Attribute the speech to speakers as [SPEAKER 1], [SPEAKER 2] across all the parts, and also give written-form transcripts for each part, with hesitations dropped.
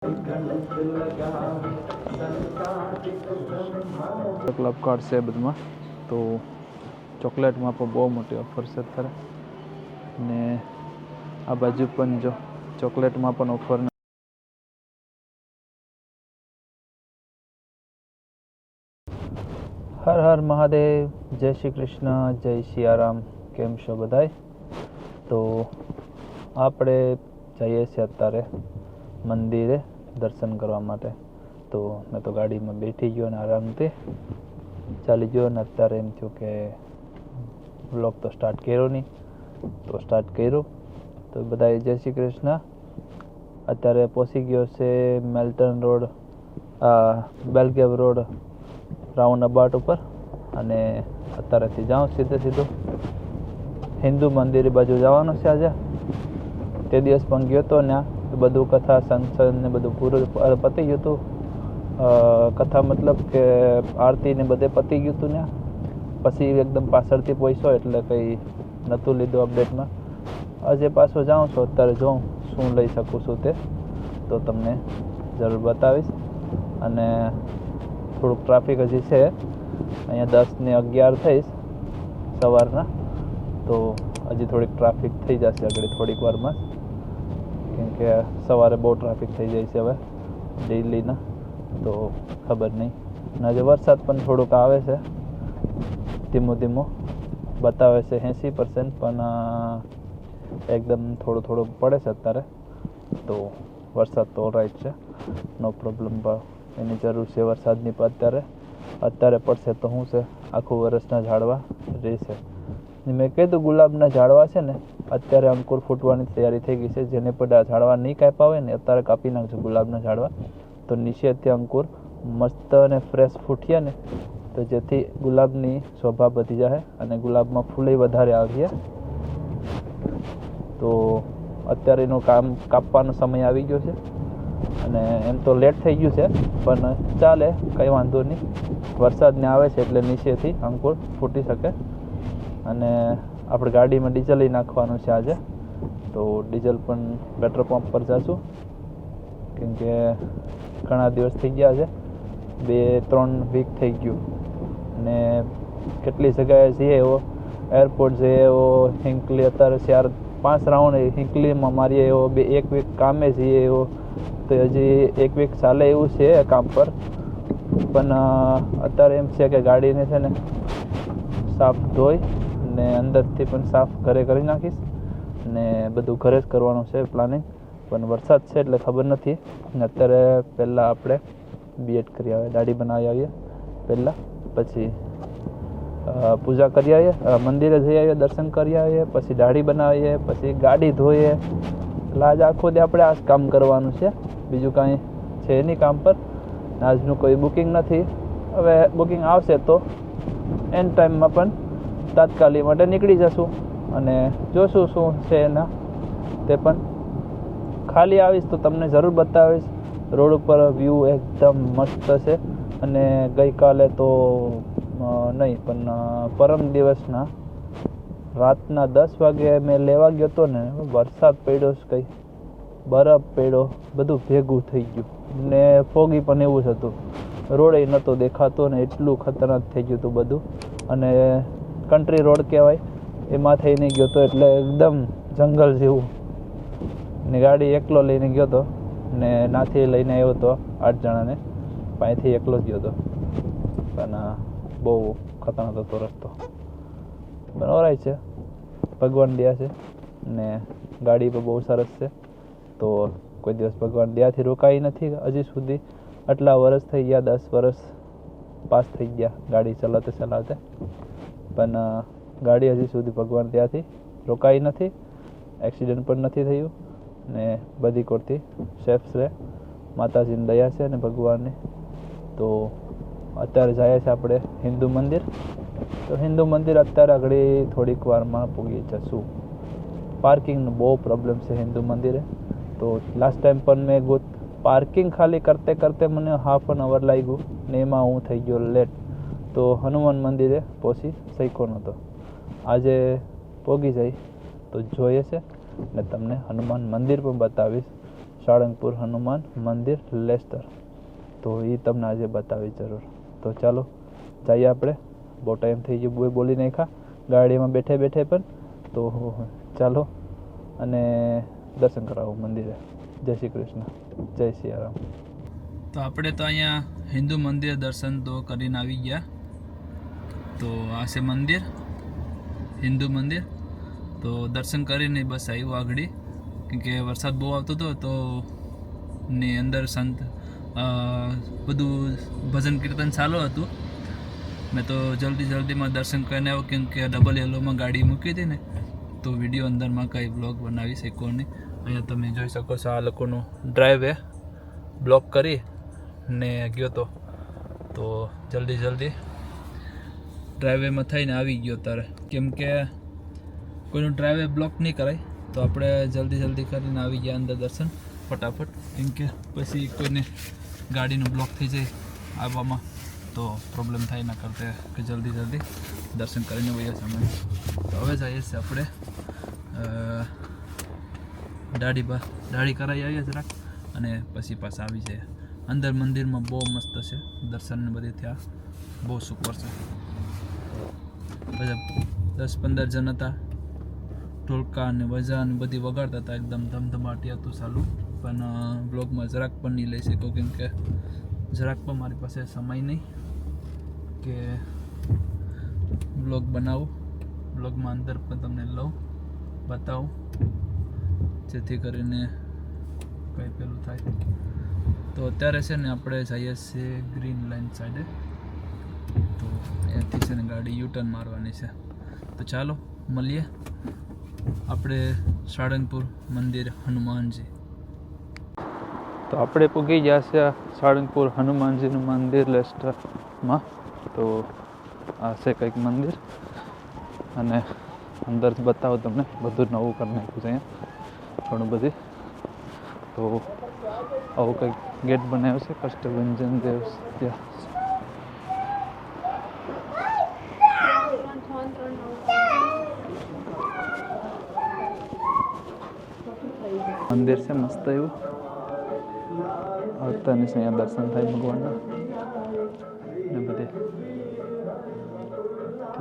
[SPEAKER 1] Club card છે બધમાં, તો ચોકલેટમાં પણ બહુ મોટી ઓફર છે અત્યારે. ને આ બાજુ પણ જો ચોકલેટમાં પણ ઓફર. હર હર મહાદેવ, જય શ્રી કૃષ્ણ, જય સિયારામ. કેમ છો બધાય? તો આપણે જઈએ છીએ અત્યારે મંદિરે દર્શન કરવા માટે. તો મેં તો ગાડીમાં બેઠી ગયો અને આરામથી ચાલી ગયો. અને અત્યારે એમ થયું કે વ્લોગ તો સ્ટાર્ટ કર્યો નહીં, તો સ્ટાર્ટ કર્યું. તો બધાએ જય શ્રી કૃષ્ણ. અત્યારે પહોંચી ગયો છે Melton Road, Belgrave Road roundabout ઉપર. અને અત્યારેથી જાઉં સીધું હિન્દુ મંદિર બાજુ જવાનું છે. આજે તે દિવસ પણ ગયો હતો ને, બધું કથા સંસદ ને બધું પૂરું પતી ગયું હતું. કથા મતલબ કે આરતી ને બધે પતી ગયું હતું ને. પછી એકદમ પાછળથી પહોંચ્યો એટલે કંઈ નહોતું લીધું અપડેટમાં. આજે પાછો જાઉં છું. અત્યારે જોઉં શું લઈ શકું છું તે તો તમને જરૂર બતાવીશ. અને થોડુંક ટ્રાફિક હજી છે અહીંયા. 10 ને 11 થઈશ સવારના, તો હજી થોડીક ટ્રાફિક થઈ જશે આગળ થોડીક વારમાં. કેમ કે સવારે બહુ ટ્રાફિક થઈ જાય છે હવે ડેઈલીના, તો ખબર નહીં. અને આજે વરસાદ પણ થોડુંક આવે છે, ધીમો બતાવે છે 80%, પણ એકદમ થોડું પડે છે અત્યારે. તો વરસાદ તો ઓલરાઈટ છે, નો પ્રોબ્લેમ. પણ એની જરૂર છે વરસાદની. પણ અત્યારે પડશે તો શું છે, આખું વરસના ઝાડવા રહેશે. મેં કીધું ગુલાબના ઝાડવા છે ને અત્યારે અંકુર ફૂટવાની તૈયારી થઈ ગઈ છે. જેને પણ આ ઝાડવા નહીં કાપ્યા હોય ને અત્યારે કાપી નાખજો ગુલાબના ઝાડવા, તો નીચેથી અંકુર મસ્ત અને ફ્રેશ ફૂટ્યા ને, તો જેથી ગુલાબની શોભા વધી જાય અને ગુલાબમાં ફૂલે વધારે આવીએ. તો અત્યારે એનું કામ કાપવાનો સમય આવી ગયો છે. અને એમ તો લેટ થઈ ગયું છે, પણ ચાલે, કંઈ વાંધો નહીં. વરસાદને આવે છે એટલે નીચેથી અંકુર ફૂટી શકે. અને આપણે ગાડીમાં ડીઝલ નાખવાનું છે આજે, તો ડીઝલ પણ પેટ્રોલ પંપ પર જઈશું. કેમ કે ઘણા દિવસ થઈ ગયા છે, 2-3 વીક થઈ ગયું. અને કેટલી જગ્યાએ જઈએ એવો, એરપોર્ટ જઈએ એવો, હિંકલી અત્યારે 4-5 રાઉન્ડ હિંકલીમાં મારીએ એવો, 1 વીક કામે જઈએ એવો. તો હજી 1 વીક ચાલે એવું છે કામ પર. પણ અત્યારે એમ છે કે ગાડીને છે ને સાફ ધોઈ ને અંદરથી પણ સાફ ઘરે કરી નાખીશ. ને બધું ઘરે જ કરવાનું છે પ્લાનિંગ. પણ વરસાદ છે એટલે ખબર નથી. ને અત્યારે પહેલાં આપણે બીએડ કરી આવીએ, દાઢી બનાવી આવીએ પહેલાં, પછી પૂજા કરી આવીએ, મંદિરે જઈ આવીએ, દર્શન કરી આવીએ, પછી દાઢી બનાવીએ, પછી ગાડી ધોઈએ. એટલે આજે આખો દી આપણે આ જ કામ કરવાનું છે, બીજું કાંઈ છે નહીં કામ પર. આજનું કોઈ બુકિંગ નથી. હવે બુકિંગ આવશે તો એન્ડ ટાઈમમાં પણ તાત્કાલિક માટે નીકળી જશું અને જોશું શું છે એના. તે પણ ખાલી આવીશ તો તમને જરૂર બતાવીશ. રોડ ઉપર વ્યૂ એકદમ મસ્ત છે. અને ગઈકાલે તો નહીં, પણ પરમ દિવસના રાતના 10 વાગે મેં લેવા ગયો હતો ને, વરસાદ પડ્યો, કંઈ બરફ પડ્યો, બધું ભેગું થઈ ગયું. ને ફોગી પણ એવું જ હતું, રોડે નહોતો દેખાતો ને એટલું ખતરનાક થઈ ગયું હતું બધું. અને કન્ટ્રી રોડ કહેવાય એમાં થઈને ગયો હતો, એટલે એકદમ જંગલ જેવું. ને ગાડી એકલો લઈને ગયો હતો ને નાથી લઈને આવ્યો હતો 8 જણાને, પાસેથી એકલો જ ગયો હતો. પણ બહુ ખતરનાક હતો રસ્તો. પણ ઓરાય છે, ભગવાન દયા છે. ને ગાડી પણ બહુ સરસ છે. તો કોઈ દિવસ ભગવાન દયાથી રોકાઈ નથી હજી સુધી. આટલા વર્ષ થઈ ગયા, 10 વર્ષ પાસ થઈ ગયા ગાડી ચલાવતે. પણ ગાડી હજી સુધી ભગવાન દયાથી રોકાઈ નથી. એક્સિડન્ટ પણ નથી થયું. ને બધી કોરથી સેફ છે. માતાજીની દયા છે અને ભગવાનની. તો અત્યારે જઈએ છીએ આપણે હિન્દુ મંદિર. તો હિન્દુ મંદિર અત્યારે આગળ થોડીક વારમાં પહોંચી જશું. પાર્કિંગનો બહુ પ્રોબ્લેમ છે હિન્દુ મંદિરે. તો લાસ્ટ ટાઈમ પણ મેં પાર્કિંગ ખાલી કરતે મને હાફ એન અવર લાગ્યું ને એમાં હું થઈ ગયો લેટ. તો હનુમાન મંદિરે પહોંચી શક્યો નહોતો. આજે પહોંચી જાય તો જોઈએ છે ને તમને હનુમાન મંદિર પણ બતાવીશ સાળંગપુર હનુમાન મંદિર લેસ્ટર. તો એ તમને આજે બતાવી જરૂર. તો ચાલો જઈએ આપણે. બહુ ટાઈમ થઈ ગયો બોલી નાખ્યા ગાડીમાં બેઠે બેઠે પણ. તો ચાલો અને દર્શન કરાવો મંદિરે. જય શ્રી કૃષ્ણ, જય સિયારામ. તો આપણે તો અહીંયા હિન્દુ મંદિર દર્શન તો કરીને આવી ગયા. તો આ છે મંદિર, હિન્દુ મંદિર. તો દર્શન કરીને બસ આવ્યું આગળ, કેમકે વરસાદ બહુ આવતો હતો. તો ને અંદર સંત બધું ભજન કીર્તન ચાલુ હતું. મેં તો જલ્દીમાં દર્શન કરીને આવ્યો, કેમકે ડબલ યલોમાં ગાડી મૂકી હતી ને, તો વિડીયો અંદરમાં કંઈ બ્લોગ બનાવી શકો નહીં. અહીંયા તમે જોઈ શકો છો આ લોકોનું ડ્રાઈવે બ્લોક કરી ને ગયો તો જલ્દી ડ્રાઈવેમાં થઈને આવી ગયો તારે, કેમકે કોઈનું ડ્રાઈવે બ્લોક નહીં કરાય. તો આપણે જલ્દી કરીને આવી ગયા અંદર દર્શન ફટાફટ, કેમકે પછી કોઈને ગાડીનું બ્લોક થઈ જાય આવવામાં તો પ્રોબ્લેમ થાય ના કરતે કે જલ્દી દર્શન કરીને વયા સમય. તો હવે જઈએ છીએ આપણે દાઢી કરાવી આવીએ જરાક, અને પછી પાછા આવી જાય અંદર. મંદિરમાં બહુ મસ્ત છે, દર્શન ને બધી ત્યાં બહુ સુપર છે. બધા 10-15 જણ હતા, ઢોલકા ને વજા ને બધી વગાડતા હતા, એકદમ ધમધમાટી હતું ચાલુ. પણ બ્લોગમાં જરાક પણ નહીં લઈ શકો, કેમ કે જરાક પણ મારી પાસે સમય નહીં કે બ્લોગ બનાવું. બ્લોગમાં અંદર પણ તમને લઉં, બતાવું, જેથી કરીને કંઈ પેલું થાય. તો અત્યારે છે ને આપણે જઈએ છીએ ગ્રીન લાઇન સાઈડે. તો અહીંયાથી છે ને ગાડી યુટર્ન મારવાની છે. તો ચાલો મળીએ આપણે સાળંગપુર મંદિર હનુમાનજી. તો આપણે પૂગી ગયા છે સાળંગપુર હનુમાનજીનું મંદિર લેસ્ટરમાં. તો આ છે કંઈક મંદિર, અને અંદર બતાવો તમને બધું નવું કરી નાખ્યું છે અહીંયા ઘણું બધી. તો આવું કંઈક ગેટ બનાવ્યો છે કષ્ટભંજન દેવ. મંદિર છે મસ્ત એવું, આવતાની છે અહીંયા દર્શન થાય ભગવાનના ને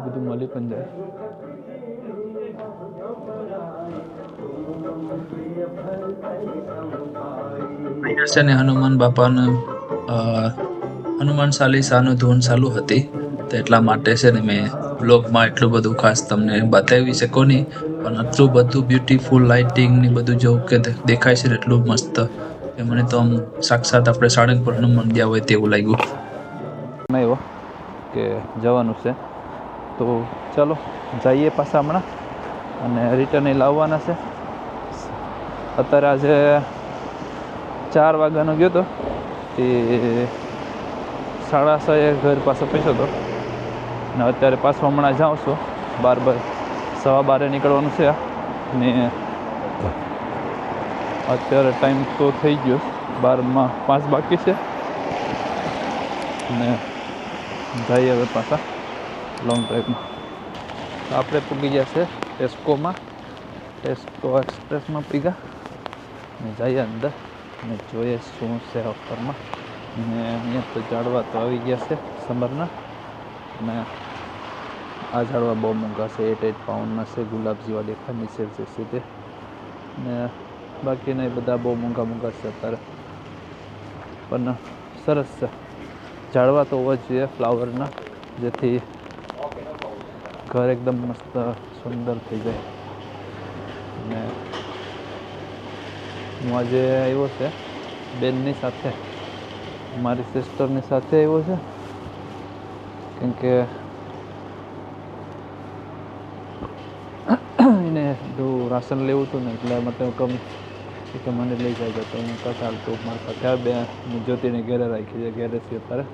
[SPEAKER 1] બધું મળી પણ જાય. છે ને હનુમાન બાપાનું હનુમાન ચાલીસાનું ધૂન ચાલુ હતી, તો એટલા માટે છે ને મેં બ્લોગમાં એટલું બધું ખાસ તમને બતાવી શકો નહીં. પણ આટલું બધું બ્યુટીફુલ લાઇટિંગ ને બધું જેવું કે દેખાય છે ને એટલું મસ્ત કે મને તો આમ સાક્ષાત આપણે સાળંગપુર હનુમાન ગયા હોય તેવું લાગ્યું. એવો કે જવાનું છે, તો ચાલો જઈએ પાછા હમણાં, અને રિટર્ન એ લાવવાના છે. અત્યારે આજે 4 વાગ્યાનો ગયો હતો, તે 6:30 ઘર પાસે પહોંચ્યો હતો, ને અત્યારે પાછો હમણાં જાઉં છું 12 નીકળવાનું છે. ને અત્યારે ટાઈમ તો થઈ ગયો 12:05 બાકી છે, ને જઈએ હવે પાછા લોંગ ડ્રાઈવમાં. આપણે પૂગી ગયા છે ટેસ્કો એક્સપ્રેસમાં પૂગ્યા, ને જઈએ અંદર ને જોઈએ શું છે ઓફરમાં. ને અહીંયા તો ઝાડવા તો આવી ગયા છે સમરના, અને આ ઝાડવા બહુ મોંઘા છે, 8 પાઉન્ડના છે. ગુલાબ જેવા દેખાય નીચે છે સીધે, ને બાકીના એ બધા બહુ મોંઘા છે અત્યારે, પણ સરસ છે. ઝાડવા તો હોવા જોઈએ ફ્લાવરના, જેથી ઘર એકદમ મસ્ત સુંદર થઈ જાય. અને હું આજે આવ્યો છે બેનની સાથે, મારી સિસ્ટરની સાથે આવ્યો છે, કેમ કે એને બધું રાશન લેવું હતું ને, એટલા માટે હું કે મને લઈ જાય તો હું કાં ચાલતું મારા સાથે આ બે જ્યોતિને ઘેરે રાખી છે, ઘેરે છે અત્યારે.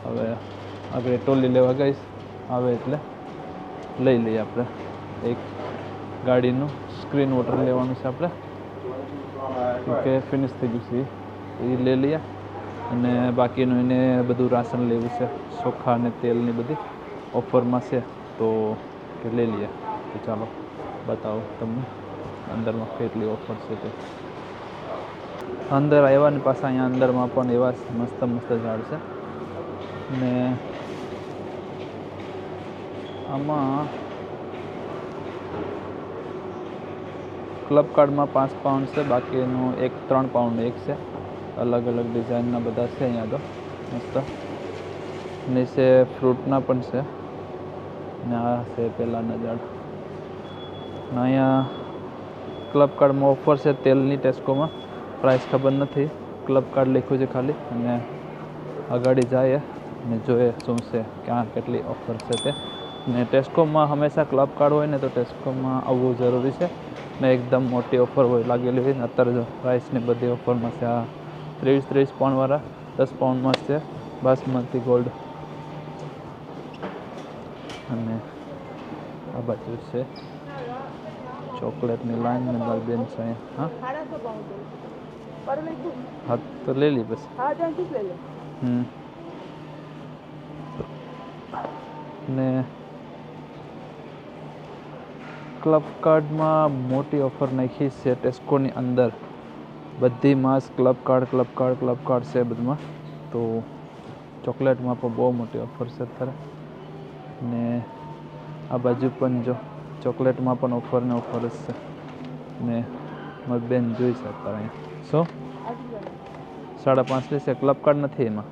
[SPEAKER 1] હવે આગળ ટોલી લેવા ગઈશ, આવે એટલે લઈ લઈએ આપણે. એક ગાડીનું સ્ક્રીન વોટર લેવાનું છે આપણે, કે ફિનિશ થઈ ગયું છે એ લઈ લઈએ. અને બાકીનું એને બધું રાશન લેવું છે, ચોખા અને તેલની બધી ઓફરમાં છે, તો કે લઈ લઈએ. તો ચાલો બતાવો તમને અંદરમાં કેટલી ઓફર છે તે. અંદર આવ્યા ને પાછા અહીંયા અંદરમાં પણ એવા મસ્ત મસ્ત ઝાડ છે ને આમાં ક્લબ કાર્ડમાં 5 પાઉન્ડ છે, બાકીનું 3 પાઉન્ડ એક છે. અલગ અલગ ડિઝાઇનના બધા છે અહીંયા તો મસ્ત. નીચે ફ્રૂટના પણ છે ને આ છે પહેલાંના ઝાડ. ને અહીંયા ક્લબ કાર્ડમાં ઓફર છે તેલની ટેસ્કોમાં. પ્રાઇસ ખબર નથી, ક્લબ કાર્ડ લખ્યું છે ખાલી. અને આગળ જાય ને જોઈએ શું છે, ક્યાં કેટલી ઓફર છે તે. ને ટેસ્કોમાં હંમેશા ક્લબ કાર્ડ હોય ને તો ટેસ્કોમાં આવવું જરૂરી છે ને એકદમ મોટી ઓફર હોય લાગેલી હોય ને. અત્યારે જો પ્રાઇસની બધી ઓફરમાં છે. આ 30 પાઉન્ડવાળા 10 પાઉન્ડમાં છે બાસમતી ગોલ્ડ. અને આ બાજુ છે ચોકલેટની લાઈન ને મારી બેન છે અહીંયા. હા તો લઈ લી બસ. ને ક્લબ કાર્ડમાં મોટી ઓફર નાખી છે ટેસ્કોની અંદર. બધી માસ ક્લબ કાર્ડ છે બધમાં. તો ચોકલેટમાં પણ બહુ મોટી ઓફર છે અત્યારે. ને આ બાજુ પણ જો ચોકલેટમાં પણ ઓફર જ છે. ને મારી બેન જોઈ છે અત્યારે અહીંયા. શું 5.5 લેશે? ક્લબ કાર્ડ નથી એમાં.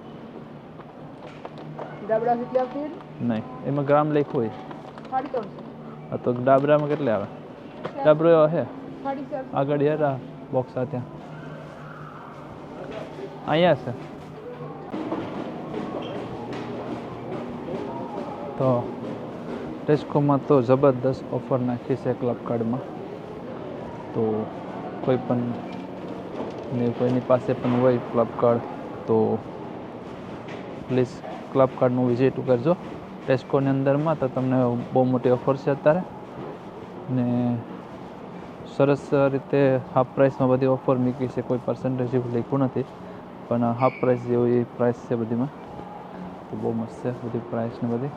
[SPEAKER 1] નહીં, એમાં ગ્રામ લખ્યું હોય. હા તો ડાબરામાં કેટલે આવે? ડાબરો એવો છે આગળ યાર આ બોક્સ આ ત્યાં અહીંયા છે. તો ટેસ્કોમાં તો જબરદસ્ત ઓફર નાખી છે ક્લબ કાર્ડમાં. તો કોઈ પણ ને કોઈની પાસે પણ હોય ક્લબ કાર્ડ તો પ્લીઝ ક્લબ કાર્ડનું વિઝિટ કરજો ટેસ્કોની અંદરમાં. તો તમને બહુ મોટી ઓફર છે અત્યારે ને સરસ રીતે હાફ પ્રાઇસમાં બધી ઓફર મૂકી છે. કોઈ પર્સન્ટેજ એવું લખ્યું નથી પણ હાફ પ્રાઇસ જેવી પ્રાઇસ છે બધીમાં. તો બહુ મસ્ત છે બધી પ્રાઇસ ને બધી.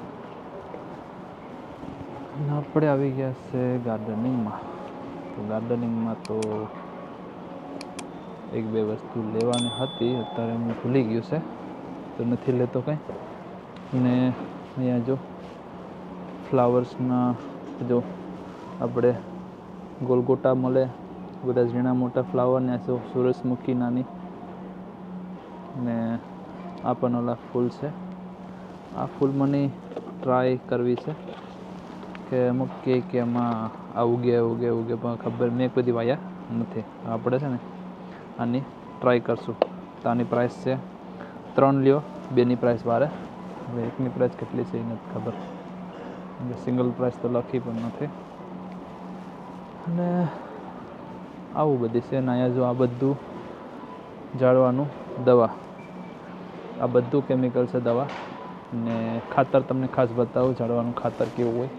[SPEAKER 1] અને આપણે આવી ગયા છે ગાર્ડનિંગમાં. તો ગાર્ડનિંગમાં તો 1-2 વસ્તુ લેવાની હતી, અત્યારે હું ભૂલી ગયું છે તો નથી લેતો કંઈ. ને અહીંયા જો ફ્લાવર્સના જો આપણે ગોલગોટા મળે, બધા ઝીણા મોટા ફ્લાવર ને જો સૂરજમુખી નાની. ને આ પણ ઓલા ફૂલ છે. આ ફૂલ મને ટ્રાય કરવી છે કે અમુક કે એમાં આ ઉગે પણ ખબર મેં કોઈ દી વાયા નથી. આપણે છે ને આની ટ્રાય કરશું. તો આની પ્રાઇસ છે 3 લ્યો, 2ની પ્રાઇસ વારે. હવે 1ની પ્રાઇસ કેટલી છે એ નથી ખબર, સિંગલ પ્રાઇસ તો લખી પણ નથી. અને આવું બધી છે ને અહીંયા જો આ બધું ઝાડવાનું દવા, આ બધું કેમિકલ છે દવા. ને ખાતર તમને ખાસ બતાવું ઝાડવાનું ખાતર કેવું હોય.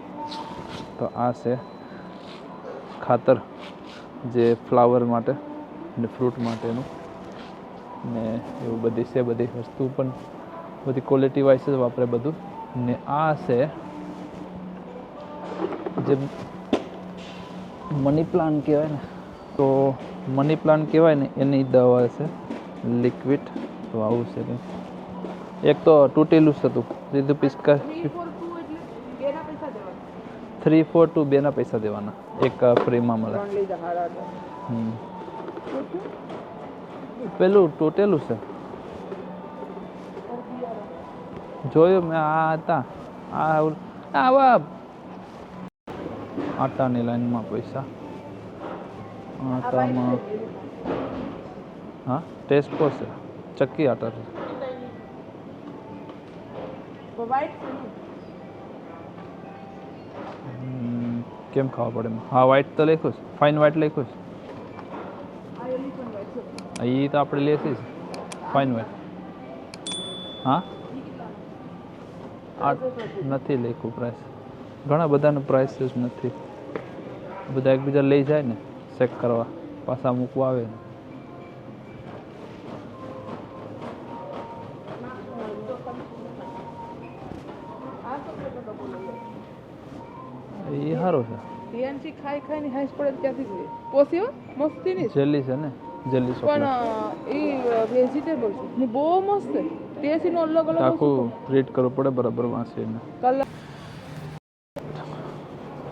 [SPEAKER 1] તો આ છે ખાતર જે ફ્લાવર માટે ને ફ્રૂટ માટેનું. ને એવું બધી છે, બધી વસ્તુ પણ બધી ક્વોલિટી વાઇઝ જ વાપરે બધું. ને આ છે જે મની પ્લાન્ટ કહેવાય ને, તો મની પ્લાન્ટ કહેવાય ને એની દવા છે લિક્વિડ. તો આવું છે કંઈ. એક તો તૂટેલું જ હતું, સીધું પિસ્કા 3, 4, 2 2ના પૈસા દેવાના, એક ફ્રીમાં મળે. પેલું તૂટેલું છે જોયું મેં. આ હતા આવા આટાની લાઈનમાં પૈસા. આટામાં હા ટેસ્કો છે, ચક્કી આટા છે. કેમ ખાવા પડે? હા વ્હાઈટ તો લખ્યું છે, ફાઇન વ્હાઈટ લખ્યું છે. એ તો આપણે લેશી જ ફાઇન વ્હાઈટ. હા આ નથી લખ્યું પ્રાઇસ. ઘણા બધાનું પ્રાઇસ જ નથી. બધા એકબીજા લઈ જાય ને ચેક કરવા, પાછા મૂકવા આવે ને. એ સારું છે.
[SPEAKER 2] ખાઈ ખાઈને હાઈસ પડે ત્યાંથી પોસ્યો મસ્તી ની
[SPEAKER 1] જેલી છે ને. જેલી
[SPEAKER 2] પણ
[SPEAKER 1] ચોકલેટ
[SPEAKER 2] એ વેજીટેબલ છે ને બહુ મસ્ત છે ટેસ્ટનો અલગ અલગ
[SPEAKER 1] આખું રીડ કરવું પડે બરાબર વાંચીને.
[SPEAKER 2] કલર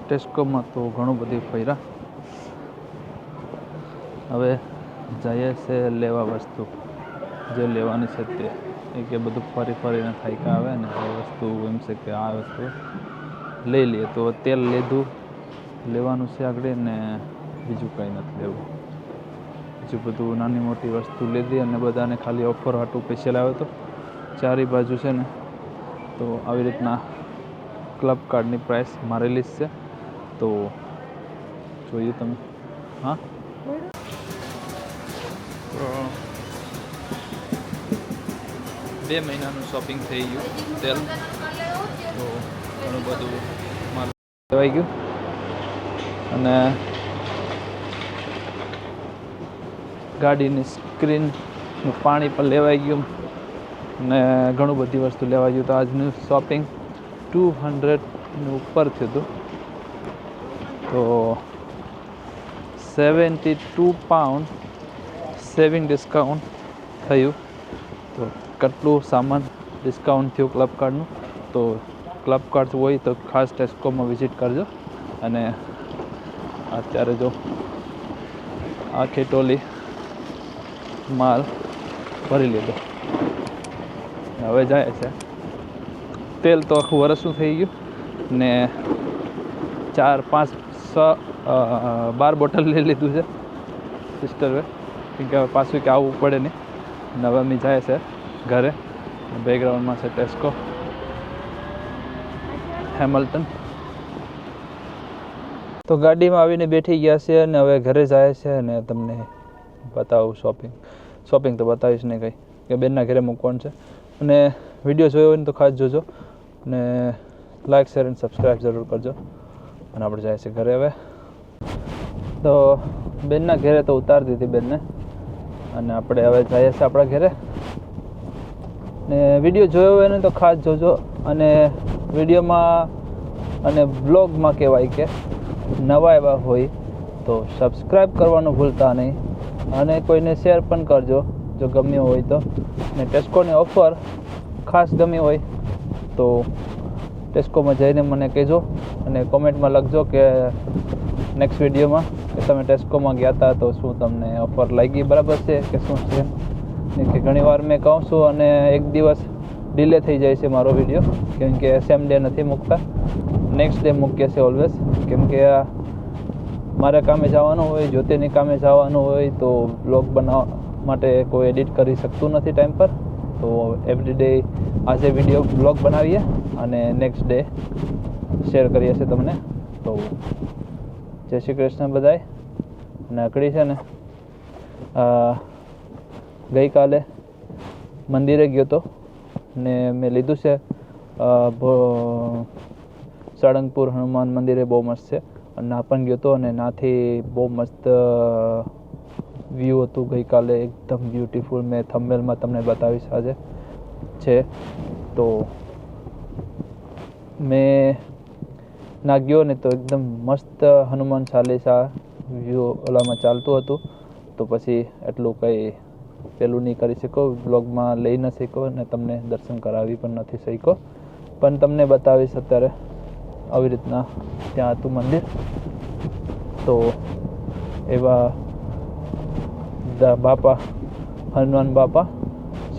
[SPEAKER 1] ટેસ્કોમાં તો ઘણું બધું ફર્યા. હવે જઈએ છે લેવા વસ્તુ જે લેવાની છે તે એ કે બધું ફરી ફરીને થાક્યા આવે ને એ વસ્તુ એમ છે કે આ વસ્તુ લઈ લઈએ. તો તેલ લીધું લેવાનું છે આગળ ને બીજું કંઈ નથી લેવું. બીજું બધું નાની મોટી વસ્તુ લીધી અને બધાને ખાલી ઓફર હાટું સ્પેશિયલ આવ્યો હતો. ચારે બાજુ છે ને તો આવી રીતના ક્લબ કાર્ડની પ્રાઇસ મારેલી જ છે. તો જોઈએ તમે. હા તો 2 મહિનાનું શોપિંગ થઈ ગયું. તેલ તો ઘણું બધું માલ લેવાઈ ગયું અને ગાડીની સ્ક્રીનનું પાણી પણ લેવાઈ ગયું ને ઘણું બધી વસ્તુ લેવાઈ ગયું. તો આજનું શોપિંગ 200 ઉપર થયું હતું. તો 72 પાઉન્ડ સેવિંગ ડિસ્કાઉન્ટ થયું. તો કેટલું સામાન ડિસ્કાઉન્ટ થયું ક્લબ કાર્ડનું. તો ક્લબ કાર્ડ હોય તો ખાસ ટેસ્કોમાં વિઝિટ કરજો. અને અત્યારે જો આખી ટોલી માલ ભરી લીધો. હવે જાય છે. તેલ તો આખું વરસનું થઈ ગયું ને 4, 5, 6, 12 બોટલ લઈ લીધું છે સિસ્ટરે. કેમ કે હવે પાછું કે આવવું પડે નહીં. અને હવે અમે જાય છે ઘરે. બેકગ્રાઉન્ડમાં છે ટેસ્કો હેમલ્ટન. તો ગાડીમાં આવીને બેઠી ગયા છે અને હવે ઘરે જાય છે અને તમને બતાવું શોપિંગ તો બતાવીશ નહીં કંઈ કે બેનના ઘરે મૂકવાનું છે. અને વિડીયો જોયો હોય ને તો ખાસ જોજો અને લાઇક શેર અને સબસ્ક્રાઈબ જરૂર કરજો. અને આપણે જાય છે ઘરે હવે. તો બેનના ઘરે તો ઉતારી દીધી બેનને અને આપણે હવે જઈએ છીએ આપણા ઘરે. ને વિડીયો જોયો હોય ને તો ખાસ જોજો. અને વિડીયોમાં અને બ્લોગમાં કહેવાય કે નવા એવા હોય તો સબસ્ક્રાઈબ કરવાનું ભૂલતા નહીં અને કોઈને શેર પણ કરજો જો ગમ્યું હોય તો. ને ટેસ્કોની ઓફર ખાસ ગમી હોય તો ટેસ્કોમાં જઈને મને કહેજો અને કોમેન્ટમાં લખજો કે નેક્સ્ટ વિડીયોમાં કે તમે ટેસ્કોમાં ગયા હતા તો શું તમને ઓફર લાગી બરાબર છે કે શું છે. કે ઘણીવાર મેં કહું છું અને એક દિવસ ડિલે થઈ જાય છે મારો વિડીયો કેમ કે સેમ ડે નથી મૂકતા. નેક્સ્ટ ડે મૂકીએ છીએ ઓલવેઝ. કેમ કે મારે કામે જવાનું હોય, જ્યોતિની કામે જવાનું હોય તો બ્લોગ બનાવવા માટે કોઈ એડિટ કરી શકતું નથી ટાઈમ પર. તો એવરી ડે આજે વિડીયો બ્લોગ બનાવીએ અને નેક્સ્ટ ડે શેર કરીએ છીએ તમને. તો જય શ્રી કૃષ્ણ બધાય. અને અકડી છે ને ગઈકાલે મંદિરે ગયો હતો ને મેં લીધું છે સાળંગપુર હનુમાન મંદિરે બહુ મસ્ત છે. અને ના પણ ગયો હતો અને નાથી બહુ મસ્ત વ્યૂ હતું ગઈકાલે. એકદમ બ્યુટીફુલ. મેં થંબનેલમાં તમને બતાવીશ આજે છે. તો મેં ના ગયો ને તો એકદમ મસ્ત હનુમાન ચાલીસા વ્યૂ ઓલામાં ચાલતું હતું. તો પછી એટલું કંઈ પેલું નહીં કરી શકો, બ્લોગમાં લઈ ન શીખો ને તમને દર્શન કરાવી પણ નથી શીખો. પણ તમને બતાવીશ અત્યારે આવી રીતના ત્યાં હતું મંદિર. તો એવા બાપા હનુમાન બાપા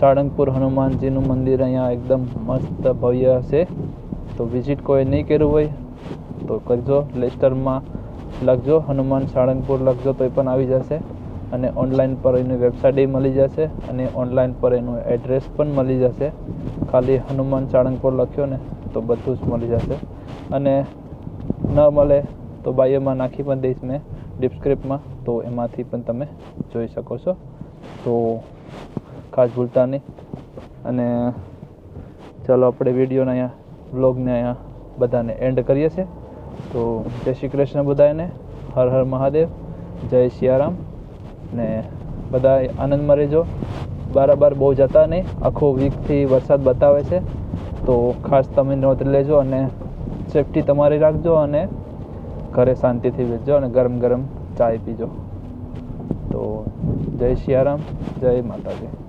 [SPEAKER 1] સાળંગપુર હનુમાનજીનું મંદિર અહીંયા એકદમ મસ્ત ભવ્ય છે. તો વિઝિટ કોઈ નહીં કર્યું હોય તો કરજો. લેસ્ટરમાં લખજો હનુમાન સાળંગપુર લખજો તો એ પણ આવી જશે. અને ઓનલાઈન પર એની વેબસાઇટ મળી જશે અને ઓનલાઈન પર એનું એડ્રેસ પણ મળી જશે. ખાલી હનુમાન સાળંગપુર લખ્યો ને તો બધું જ મળી જશે. અને ન મળે તો બાયોમાં નાખી પણ દઈશ મેં ડિસ્ક્રિપ્શનમાં. તો એમાંથી પણ તમે જોઈ શકો છો. તો ખાસ ભૂલતા નહીં. અને ચાલો આપણે વિડીયોને અહીંયા વ્લોગને અહીંયા બધાને એન્ડ કરીએ છીએ. તો જય શ્રી કૃષ્ણ બધાને. હર હર મહાદેવ. જય સિયારામ. ને બધા આનંદમાં રહેજો. બરાબર બહુ જતા નહીં. આખો વીકથી વરસાદ બતાવે છે તો ખાસ તમે નોંધ લેજો અને સેફટી તમારી રાખજો અને ઘરે શાંતિથી બેસજો અને ગરમ ગરમ ચાય પીજો. તો તો જય સિયારામ, જય માતાજી.